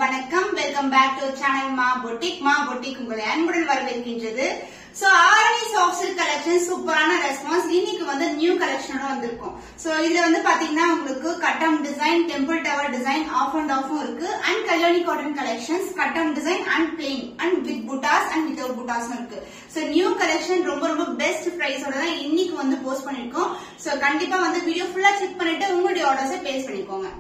வணக்கம் welcome back to channel Maa boutique உங்களை அன்புடன் வரவேற்கின்றது. So Arani soft silk collection சூப்பரான ரெஸ்பான்ஸ். இன்னைக்கு வந்து நியூ கலெக்ஷனோட வந்திருக்கும். சோ இதுல வந்து பாத்தீங்கன்னா உங்களுக்கு கட்டம் design, temple tower design, off and ஆஃபும் இருக்கு. அண்ட் கல்யாணி காட்டன் கலெக்ஷன்ஸ், கட்டம் design and plain and with buttas and without புட்டாஸும் இருக்கு. சோ நியூ கலெக்ஷன் ரொம்ப பெஸ்ட் பிரைஸோட தான் இன்னைக்கு வந்து போஸ்ட் பண்ணிருக்கோம். சோ கண்டிப்பா வந்து வீடியோ ஃபுல்லா செக் பண்ணிட்டு உங்களுடைய ஆர்டர்ஸை பிளேஸ் பண்ணிக்கோங்க.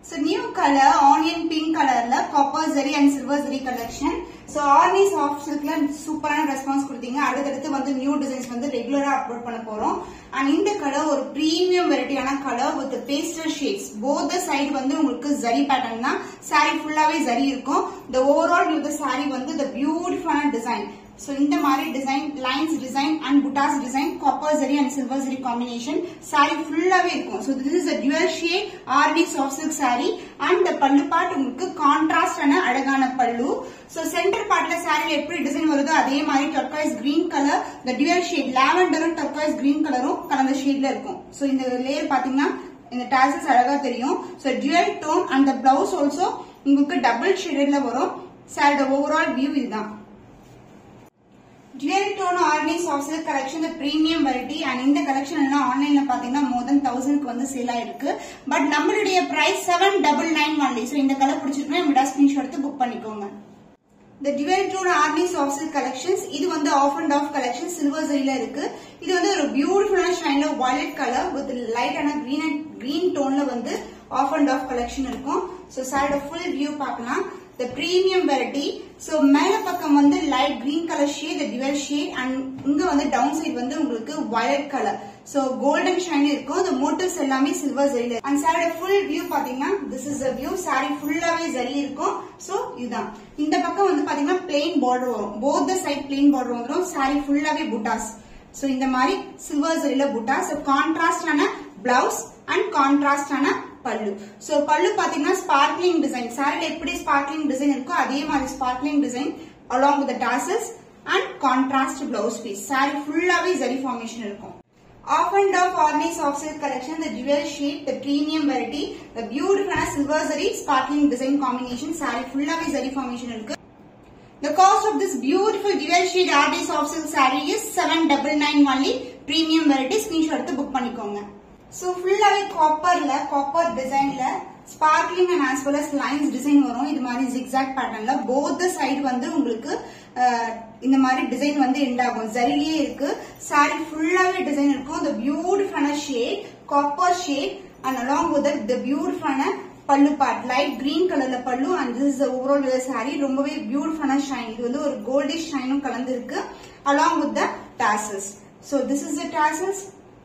So new color onion pink colorல copper zari and silver zari collection. So Arni soft silkல சூப்பரான ரெஸ்பான்ஸ் கொடுத்தீங்க. அடுத்து வந்து நியூ டிசைன்ஸ் வந்து ரெகுலரா அப்லோட் பண்ண போறோம். அண்ட் இந்த கலர் ஒரு பிரீமியம் வெரைட்டியான colour with pastel shades. Both side வந்து உங்களுக்கு ஜரி பேட்டர்ன் தான். சாரி ஃபுல்லாவே ஜரி இருக்கும். the overall view the saree வந்து the beautiful design. So இந்த மாதிரி design, lines design and buttas design, copper zari and silver zari combination sorry ஃபுல்லாவே இருக்கும். So this is a dual shade Arni soft silk saree and the பல்லு part உங்களுக்கு கான்ட்ராஸ்டான அழகான பல்லு. So centre பார்ட்ல சாரில எப்படி டிசைன் வருதோ அதே மாதிரி turquoise green colour, the dual shade லாவெண்டரும் டர்காய்ஸ் கிரீன் கலரும் கலந்த ஷேட்ல இருக்கும். So இந்த லேயர் பாத்தீங்கன்னா இந்த டாசல்ஸ் அழகா தெரியும். So dual tone and the blouse also உங்களுக்கு டபுள் ஷேடட்ல வரும். சாரியோட ஓவரால் வியூ இதுதான். Dual tone Arni soft silk collection the premium variety and இந்த collection எல்லாம் ஆன்லைன்ல பாத்தீங்கன்னா more than 1000 க்கு வந்து சேல் ஆயிருக்கு. பட் நம்மளுடைய பிரைஸ் 799 only. சோ இந்த கலர் பிடிச்சிருந்தா நம்மளோட ஸ்கிரீன்ஷாட் எடுத்து புக் பண்ணிக்கோங்க. The dual tone Arni soft silk collections இது வந்து of and of collection silver ஜரியில இருக்கு. இது வந்து ஒரு பியூட்டிஃபுல்லான ஷைன்ல வயலட் கலர் வித் லைட்டான கிரீன் டோன்ல வந்து ஆஃப் அண்ட் ஆஃப் கலெக்ஷன் இருக்கும். சோ சாரியோட ஃபுல் வியூ பார்க்கலாம். The premium variety. So மேல பக்கம் வந்து light green color shade, the dual shade and இங்க வந்து down side வந்து உங்களுக்கு violet color. So golden shine இருக்கும். The motifs எல்லாமே silver ஜரியில. And saree full view பாத்தீங்கன்னா this is the view. saree ஃபுல்லாவே ஜரி இருக்கும். So இதுதான். இந்த பக்கம் வந்து பாத்தீங்கன்னா plain border வரும். Both the side plain border வந்துரும். saree ஃபுல்லாவே புட்டாஸ். So இந்த மாதிரி silver ஜரியில புட்டாஸ். contrast ஆன blouse and contrast ஆன பல்லு. சோ பல்லு பாத்தீங்கன்னா ஸ்பார்க்லிங் டிசைன். சாரில எப்படி ஸ்பார்க்லிங் டிசைன் இருக்கோ அதே மாதிரி sparkling design along with the tassels and contrast blouse piece. Sorry ஃபுல்லாவே ஜரி ஃபார்மேஷன் இருக்கும். Off and off Arni soft silk collection, the dual shade, the premium variety, the beautiful silver zari sparkling design combination. Sorry ஃபுல்லாவே zari formation இருக்கு. The cost of this beautiful dual shade Arni soft silk saree is 799 only. Premium variety screenshot எடுத்து book பண்ணிக்கோங்க. So ஃபுல்லாவே copper டிசைன்ல sparkling and as well as lines design வரும். இது மாதிரி zigzag பேட்டர்ன்ல போத் சைடு வந்து உங்களுக்கு இந்த மாதிரி டிசைன் வந்து எண்ட் ஆகும். ஜரியிலே இருக்கு. சாரி ஃபுல்லாவே டிசைன் இருக்கும். the beautiful shade copper shade and along with that the beautiful பல்லு பார்ட் லைட் கிரீன் கலர்ல பல்லு and this is the overall saree. ரொம்பவே பியூட்டிஃபுல்லான ஷைன். இது வந்து ஒரு கோல்டிஷ் ஷைனும் கலந்து இருக்கு along with the tassels. So this is the tassels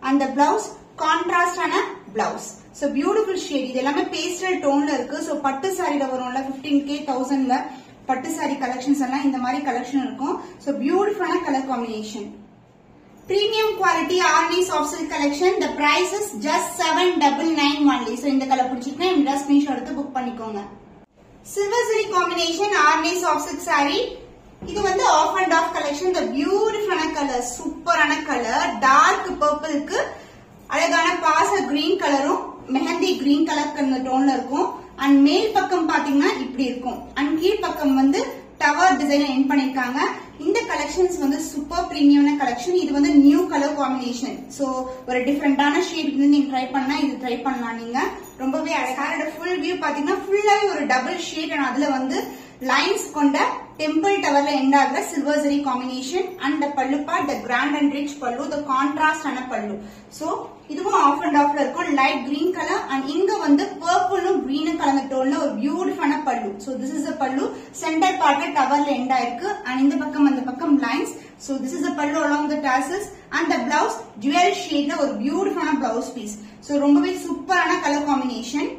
and the blouse contrast ஆன பிளவுஸ். So beautiful shade. இது எல்லாமே பேஸ்டல் டோன்ல இருக்கு. சோ பட்டு சாரில வரும்ல 15K 1000ல பட்டு சாரி கலெக்ஷன்ஸ் எல்லாம் இந்த மாதிரி கலெக்ஷன் இருக்கும். சோ பியூட்டிஃபுல்லான colour combination. Premium quality Arni soft silk collection. The price is just 799 only. So இந்த கலர் பிடிச்சிருந்தா இந்த ஸ்கிரீன்ஷாட் எடுத்து புக் பண்ணிக்கோங்க. Silver zari combination Arni soft silk saree. இது வந்து of and of collection. The beautiful colour சூப்பரான colour dark பர்பிள்க்கு அழகான பாசல் கிரீன் கலரும் மெஹந்தி கிரீன் கலர் டோன்ல இருக்கும். அண்ட் மேல் பக்கம் பாத்தீங்கன்னா இப்படி இருக்கும். அண்ட் கீழ் பக்கம் வந்து டவர் டிசைன் எண்ட் பண்ணிருக்காங்க. இந்த கலெக்ஷன்ஸ் வந்து சூப்பர் பிரீமியமான கலெக்ஷன். இது வந்து நியூ கலர் காம்பினேஷன். சோ ஒரு டிஃபரெண்டான ஷேட் வந்து நீங்க ட்ரை பண்ணா இது ட்ரை பண்ணலாம். நீங்க ரொம்பவே அழகான ஃபுல் வியூ பாத்தீங்கன்னா ஃபுல்லாவே ஒரு டபுள் ஷேட் அண்ட் அதுல வந்து லைன்ஸ் கொண்ட டெம்பிள் டவர்ல எண்ட் ஆகுற silver zari combination and the பல்லு part the grand and rich பல்லு the contrast ஆன பல்லு. சோ இதுவும் ஆஃப் அண்ட் ஆஃப்ல இருக்கும். லைட் கிரீன் கலர் அண்ட் இங்க வந்து பர்பிளும் கிரீனும் கலந்த டோன்ல ஒரு பியூட்டிஃபுல்லான பல்லு. சோ திஸ் இஸ் the பல்லு. சென்டர் பார்ட்ல டவர்ல எண்ட் ஆயிருக்கு அண்ட் இந்த பக்கம் அந்த பக்கம் lines. So this is the பல்லு along the tassels and the blouse dual shadeல ஒரு பியூட்டிஃபுல்லான blouse piece. சோ ரொம்பவே சூப்பரான colour combination.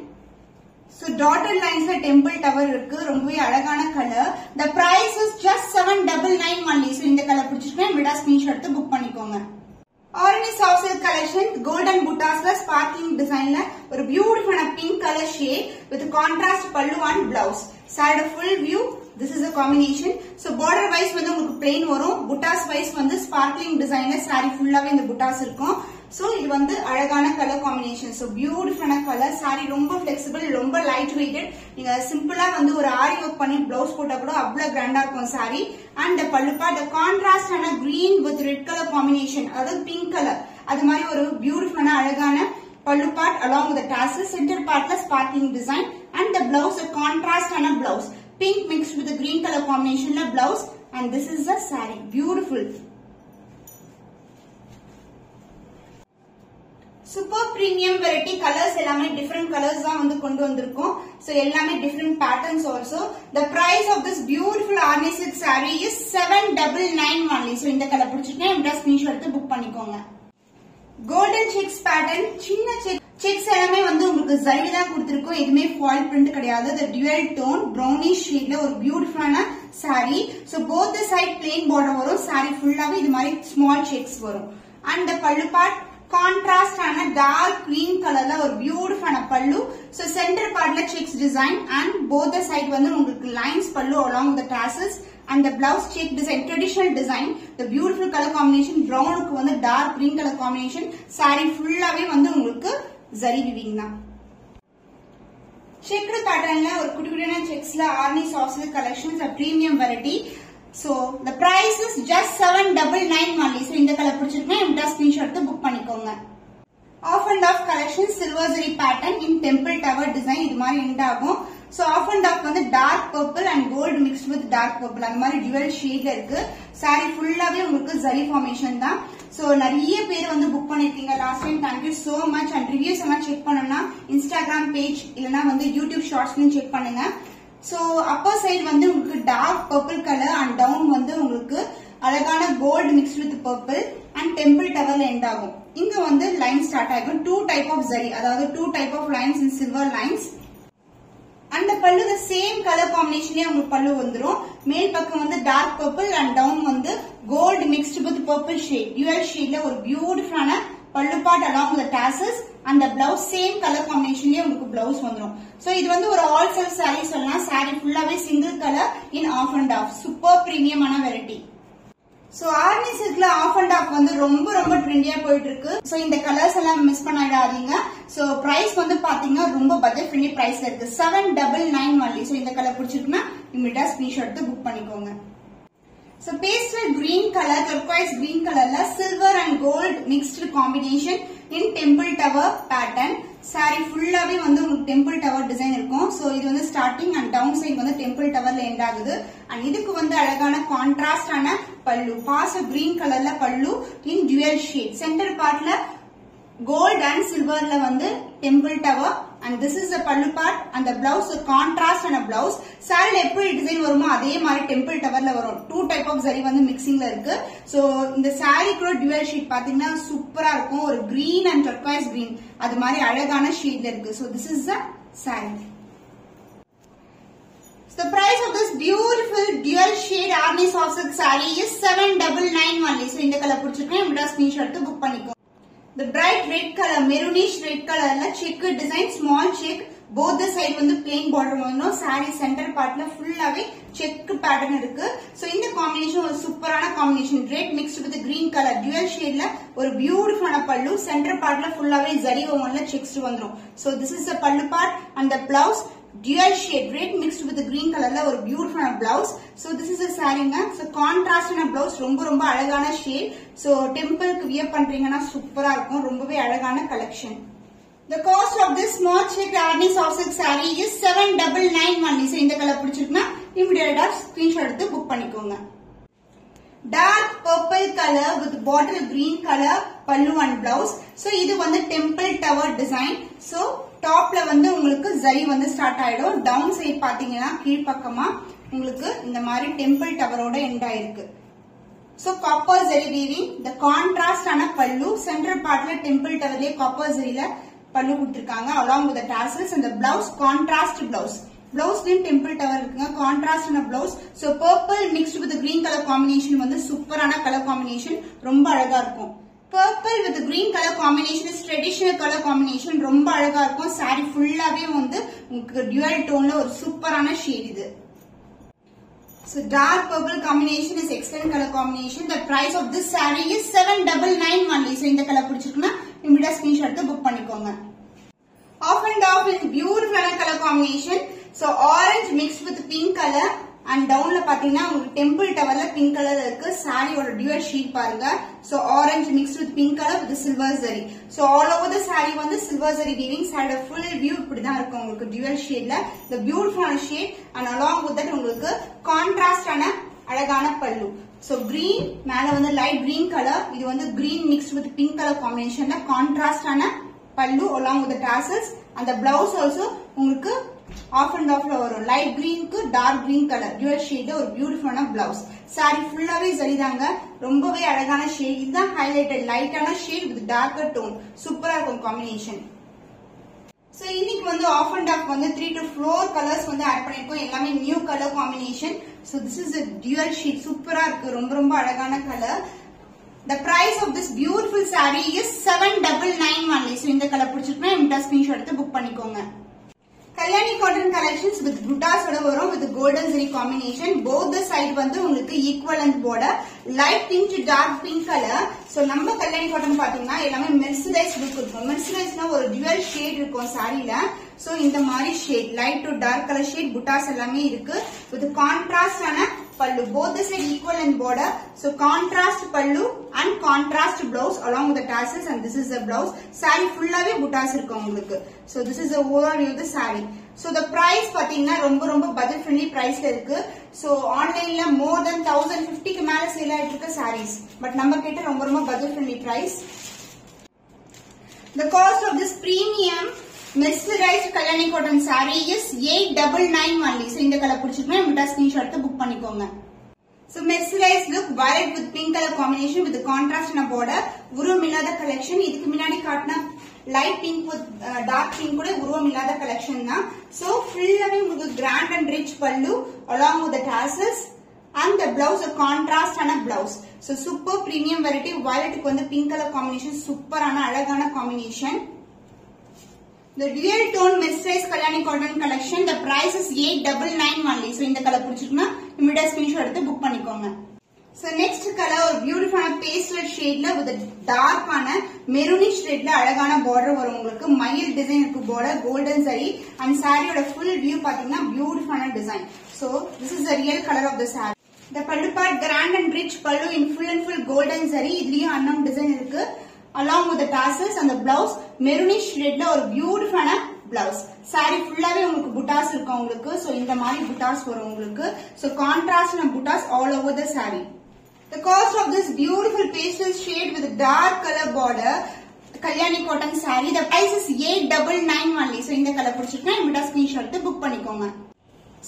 So dotted lines temple tower இருக்கு. ரொம்பவே அழகான colour. The price is just 799 only. So இந்த கலர் பிடிச்சிருந்தா விடா ஸ்கிரீன்ஷாட் எடுத்து புக் பண்ணிக்கோங்க. Arni soft silk collection golden buttasல sparkling designல ஒரு பியூட்டிஃபுல்லான pink colour shade with contrast pallu and blouse. Side full view this is a combination. So border wise வந்து உங்களுக்கு plain வரும். Buttas wise வந்து sparkling designல saree ஃபுல்லாவே இந்த buttas இருக்கும். சோ இது வந்து அழகான கலர் காம்பினேஷன். சோ பியூட்டிஃபுல்லான கலர். saree ரொம்ப flexible, ரொம்ப லைட் வெயிட்டட். நீங்க சிம்பிளா வந்து ஒரு ஆரி ஒர்க் பண்ணி பிளவுஸ் போட்டா கூட அவ்வளவு கிராண்டா இருக்கும் saree. அண்ட் பல்லுப்பா the contrast ஆன green with red color combination, அதாவது பிங்க் கலர், அது மாதிரி ஒரு பியூட்டிஃபுல்லான அழகான pallu part along with the tassels. Center part la sparkling design and the blouse a contrast and a blouse, pink mixed with the green color combination la blouse, and this is the saree. Beautiful, super premium variety. Colors ellame different colors da vandu kondu vandirukom. So ellame different patterns also. The price of this beautiful army silk saree is 799 only. So இந்த colour பிடிச்சிட்டா இந்த screenshot எடுத்து book பண்ணிக்கோங்க. Golden sex pattern, சின்ன sex எல்லாமே வந்து உங்களுக்கு ஜரி தான் கொடுத்திருக்கோம். எதுவுமே ஃபாயில் பிரிண்ட் கிடையாது. the dual tone brownish shade ல ஒரு பியூட்டிஃபுல்லான saree. so both the side plain border வரும். saree ஃபுல்லாவே இது மாதிரி small checks வரும். and the pallu part contrast ஆன dark green கலர்ல ஒரு பியூட்டிஃபுல்லான பல்லு. so center partல checks design and both the side வந்து உங்களுக்கு lines பல்லு along with the tassels. and the blouse check design, traditional design, the beautiful color combination. brown க்கு வந்து dark green color combination. saree ஃபுல்லாவே வந்து உங்களுக்கு zari weaving தான். checked patternல ஒரு குட்டி குட்டியான செக்ஸ்ல Arni soft silk collections, a premium variety. so the price is just 799 only. so இந்த கலர் பிடிச்சிருக்கா இந்த ஸ்கிரீன்ஷாட் எடுத்து புக் பண்ணிக்கோங்க. off and off collection, silver zari pattern in temple tower design. இது மாதிரி எண்ட் ஆகும். so off and off வந்து dark purple and gold mixed with dark purple, அந்த மாதிரி dual shade இருக்கு. saree ஃபுல்லாவே உங்களுக்கு zari formation தான். so நிறைய பேர் வந்து புக் பண்ணிருக்கீங்க last time. thank you so much. and reviews எல்லாம் செக் பண்ணனும்னா Instagram page இல்லனா வந்து YouTube shortsலயும் செக் பண்ணுங்க. so upper side வந்து உங்களுக்கு dark purple color and down வந்து உங்களுக்கு அழகான gold mixed with purple and temple tower end ஆகும். இங்க வந்து லைன் ஸ்டார்ட் ஆகும். two type of zari, அதாவது two type of lines in silver lines. and the pallu the same color combination உங்களுக்கு பல்லு வந்துரும். மேல் பக்கம் வந்து dark purple and down வந்து gold mixed with purple shade, dual shade ல ஒரு பியூட்டிஃபுல்லான பல்லு part along with the tassels and the blouse same color combination ல உங்களுக்கு blouse வந்துரும். so இது வந்து ஒரு all self saree சொல்லலாம். saree ஃபுல்லாவே single color in off and off, super premium ஆன variety. so ஆர்னி சில்க்ல ஆஃப் அண்ட் ஆஃப் வந்து ரொம்ப ரொம்ப ட்ரெண்டியா போயிட்டு இருக்கு. so இந்த கலர்ஸ் எல்லாம் மிஸ் பண்ணாதீங்க. so பிரைஸ் வந்து பாத்தீங்கன்னா ரொம்ப பட்ஜெட் ஃப்ரெண்ட்லி பிரைஸ்ல இருக்கு. 799 only. so இந்த கலர் பிடிச்சிருக்குன்னா இமிடியா ஸ்கிரீன்ஷாட் எடுத்து புக் பண்ணிக்கோங்க. so pastel green color, turquoise green colorல silver and gold mixed combination in temple tower pattern. saree ஃபுல்லாவே வந்து உங்களுக்கு temple tower design இருக்கும். so இது வந்து starting and down side வந்து temple towerல end ஆகுது. and இதுக்கு வந்து அழகான contrast ஆன பல்லு, பாஸ் green கலர்ல பல்லு in dual shade. center partல gold and silverல வந்து temple tower, and this is the pallu part and the blouse a contrast and a blouse. saree எப்படி டிசைன் வருமோ அதே மாதிரி temple towerல வரும். two type of zari வந்து mixingல இருக்கு. so இந்த saree கூட dual shade பாத்தீங்கன்னா சூப்பரா இருக்கும். ஒரு green and turquoise green, அது மாதிரி அழகான ஷேட்ல இருக்கு. so this is the saree. so the price of this beautiful dual shade arni soft silk saree is 799 only. so இந்த கலர் பிடிச்சிருக்கேன் இந்த ஸ்கிரீன்ஷாட் எடுத்து புக் பண்ணிக்கோ. the bright red color, maroonish red color la check design, small check, both the side வந்து plain border வந்துரும். saree center partல ஃபுல்லாவே check pattern இருக்கு. so இந்த combination ஒரு சூப்பரான combination, red mixed with green color dual shade ல ஒரு பியூட்டிஃபுல்லான பல்லு. center partல ஃபுல்லாவே zari ஓவன்ல checks வந்துரும். so this is the pallu part and the blouse dual shade, red mixed with the green color la ஒரு பியூட்டிஃபுல்லான blouse. so this is the saree ங்க. so contrast ஆன blouse, ரொம்ப ரொம்ப அழகான shade. so temple க்கு wear பண்றீங்கன்னா சூப்பரா இருக்கும். ரொம்பவே அழகான collection. the cost of this small check arni soft silk saree is 799 only. so இந்த கலர் பிடிச்சிருக்குன்னா இமிடியேட்டா ஸ்கிரீன்ஷாட் எடுத்து புக் பண்ணிக்கோங்க. dark purple color with bottle green color pallu and blouse. so இது வந்து temple tower design. so டாப்ல வந்து உங்களுக்கு zari வந்து ஸ்டார்ட் ஆயிடும். டவுன் சைடு பாத்தீங்கன்னா கீழ்பக்கமா உங்களுக்கு இந்த மாதிரி temple towerோட எண்ட் ஆயிருக்கு. so copper zari weaving, the contrast ஆன பல்லு. சென்டர் பார்ட்ல temple towerலயே copper zariல பல்லு கொடுத்திருக்காங்க along with the tassels, and the blouse contrast blouse. blouse temple tower இருக்குங்க, contrast ஆன blouse. so purple mixed with the green color combination வந்து சூப்பரான colour combination, ரொம்ப அழகா இருக்கும். purple with the green color combination is traditional color combination, ரொம்ப அழகா இருக்கும். saree ஃபுல்லாவே வந்து உங்களுக்கு dual tone ல ஒரு சூப்பரான ஷேட் இது. So dark purple combination is excellent color combination. The price of this saree is 799 only. So இந்த கலர் பிடிச்சிருக்குன்னா immediate screenshot எடுத்து book பண்ணிக்கோங்க. Off and off with beautiful color combination. So orange mixed with pink color and downல பாத்தீங்கன்னா உங்களுக்கு temple towerல pink color இருக்கு. சாரியோட dual sheet பாருங்க. So orange mixed with pink color with silver zari. So all over the saree வந்து silver zari weaving. Saree full view இப்படிதான் இருக்கும் உங்களுக்கு dual shadeல. The beautiful shade and along with that உங்களுக்கு contrast ஆன அழகான பல்லு. So green மேல வந்து light green color. இது வந்து green mixed with pink color combinationல contrast ஆன பல்லு along with the tassels and the blouse also உங்களுக்கு off and off la varum light green ku dark green color dual shade ஒரு பியூட்டிஃபுல்லான blouse saree ஃபுல்லாவே சரிதாங்க ரொம்பவே அழகான shade இதுதான் highlighted லைட்டான shade with darker tone சூப்பரா இருக்கும் காம்பினேஷன் So இன்னைக்கு வந்து off and off வந்து 3 to 4 colors வந்து ஆட் பண்ணிருக்கோம் எல்லாமே new colour combination So this is a dual shade சூப்பரா இருக்கு ரொம்ப அழகான colour The price of this beautiful saree is 799 only So இந்த கலர் பிடிச்சிருக்குன்னா இந்த ஸ்கிரீன்ஷாட் எடுத்து புக் பண்ணிக்கோங்க Kalyani cotton collections with buttas oda varum with golden zari combination both the side vandu ungalku equal length border light pink to dark pink color so நம்ம Kalyani cotton பாத்தீங்கன்னா எல்லாமே mercerized look இருக்கும் mercerizedனா ஒரு dual shade இருக்கும் சாரில so இந்த மாதிரி shade light to dark color shade buttas எல்லாமே இருக்கு with contrast ஆன pallu both the side equal length border so contrast pallu and contrast blouse along with the tassels and this is the blouse saree fullave buttas irukku ungalku so this is the overview of the saree so the price pathina romba budget friendly price la irukku so online la more than 1050 ku mela sale aayirukku sarees but நம்ம கிட்ட ரொம்ப budget friendly price the cost of this premium mercerized Kalyani cotton saree is 899 only. So இந்த colour பிடிச்சிருக்குன்னா இந்த screenshot எடுத்து book பண்ணிக்கோங்க. So mercerized look violet with pink color combination with the contrast in a border. உருவம் இல்லாத collection. இதுக்கு முன்னாடி காட்டின light pink with dark pink கூட உருவம் இல்லாத collection தான். So full-ஆவே உங்களுக்கு grand and rich pallu along with the tassels and the blouse a contrast ஆன blouse. So super premium variety violetக்கு வந்து pink color combination சூப்பரான அழகான combination. The dual tone mercerized Kalyani cotton collection the price is 899 only so இந்த colour பிடிச்சிருக்குன்னா immediate screenshot எடுத்து book பண்ணிக்கோங்க So next color ஒரு beautiful pastel shade ல with dark ஆன maroonish red ல அழகான border வரும் உங்களுக்கு மயில் டிசைன் இருக்கு border golden zari and saree ஓட full view பாத்தீங்கன்னா beautiful design so this is the real color of the saree the pallu part grand and rich pallu in full golden zari இதுலயும் அன்னம் design இருக்கு along with the tassels and the blouse maroonish red la or beautiful blouse saree fullave ungalku buttas irukku ungalku so indha mari buttas varum ungalku so contrast na buttas all over the saree the cost of this beautiful pastel shade with dark color border Kalyani cotton saree the price is 899 only so indha color pidichirukna imida screenshot eduthu book panikonga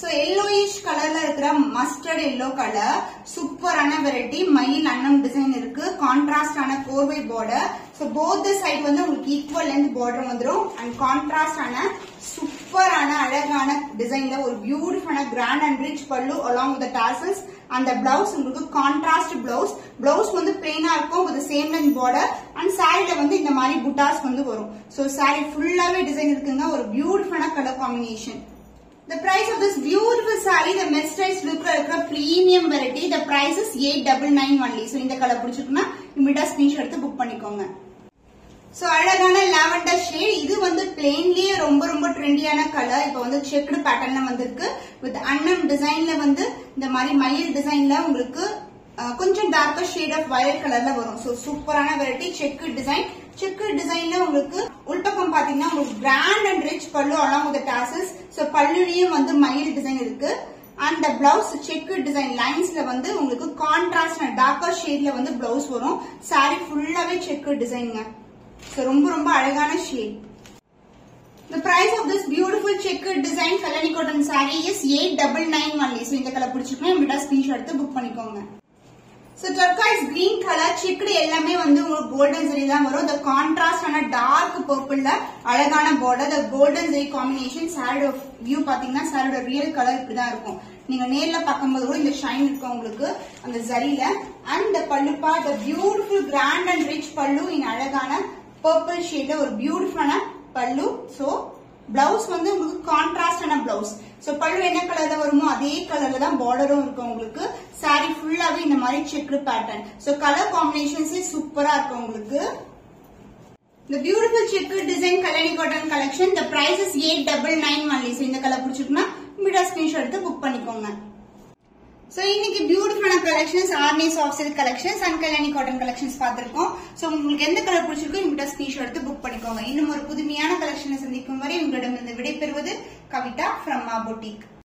So yellowish color la irukra mustard yellow color super ana variety mayil annam design irukku contrast ana korvai border so both the side vandu ungalku equal length border vandrum and contrast ana super ana alagana design la or beautiful ana grand and rich pallu along with the tassels and the blouse ungalku contrast blouse vandu plain ah irukum with the same length border and saree la vandu indha mari buttas vandu varum so saree fullave design irukanga or beautiful ana color combination The price of this beautiful saree, the mercerized look premium variety, the price is 899 only. So, இந்த colour பிடிச்சிருக்குன்னா immediate screenshot எடுத்து book பண்ணிக்கோங்க. So, அழகான lavender shade, இது வந்து plainலியே ரொம்ப ட்ரெண்டியான colour. இப்போ வந்து checked patternல வந்திருக்கு. With அன்னம் டிசைன்ல வந்து இந்த மாதிரி மயில் டிசைன்ல உங்களுக்கு கொஞ்சம் darker shade of violet கலர்ல வரும். So, சூப்பரான variety checked design. Check designல உங்களுக்கு உள்பக்கம் பாத்தீங்கன்னா உங்களுக்கு grand and rich pallu along with the tassels so பல்லுலயும் வந்து மயில் டிசைன் இருக்கு and the blouse check design linesல வந்து உங்களுக்கு contrast and darker shadeல வந்து blouse வரும் saree fullaவே check designங்க so ரொம்ப அழகான shade The price of this beautiful checkered design Kalyani cotton saree is 899 only so இந்த கலர் பிடிச்சிருக்குன்னா இமிடியேட் ஸ்கிரீன்ஷாட் எடுத்து புக் பண்ணிக்கோங்க So turquoise green color checked எல்லாமே வந்து உங்களுக்கு golden zari தான் வரும் the contrast ஆன dark purple ல அழகான border the golden zari combination saree view பாத்தீங்கன்னா saree real color இப்படி தான் இருக்கும் நீங்க நேர்ல பாக்கும்போது கூட இந்த ஷைன் இருக்கும் உங்களுக்கு அந்த zariல and the pallu part the beautiful grand and rich pallu in அழகான purple shade ஒரு beautiful pallu so பிளவுஸ் வந்து உங்களுக்கு கான்ட்ராஸ்டான பிளவுஸ். சோ பல்லு என்ன கலர்ல வருமோ அதே கலர்ல தான் பார்டரும் இருக்கும் உங்களுக்கு. சாரி ஃபுல்லாவே இந்த மாதிரி செக்டு பேட்டர்ன். சோ கலர் காம்பினேஷன்ஸே சூப்பரா இருக்கும் உங்களுக்கு. The beautiful checkered design Kalyani cotton collection. The price is 899 only. So இந்த கலர் பிடிச்சிருக்குன்னா மீடியா ஸ்கிரீன்ஷாட் எடுத்து புக் பண்ணிக்கோங்க. So இன்னைக்கு பியூட்டிஃபுல்லான collections Arni soft silk collections and Kalyani cotton collections பார்த்திருக்கோம். சோ உங்களுக்கு எந்த கலர் பிடிச்சிருக்கோ மீடியா ஸ்கிரீன்ஷாட் எடுத்து புக் பண்ணிக்கோங்க. இன்னும் ஒரு புதுமையான கலெக்ஷனை சந்திக்கும் வரை உங்களிடம் இருந்து விடைபெறுவது கவிதா from Ma Boutique.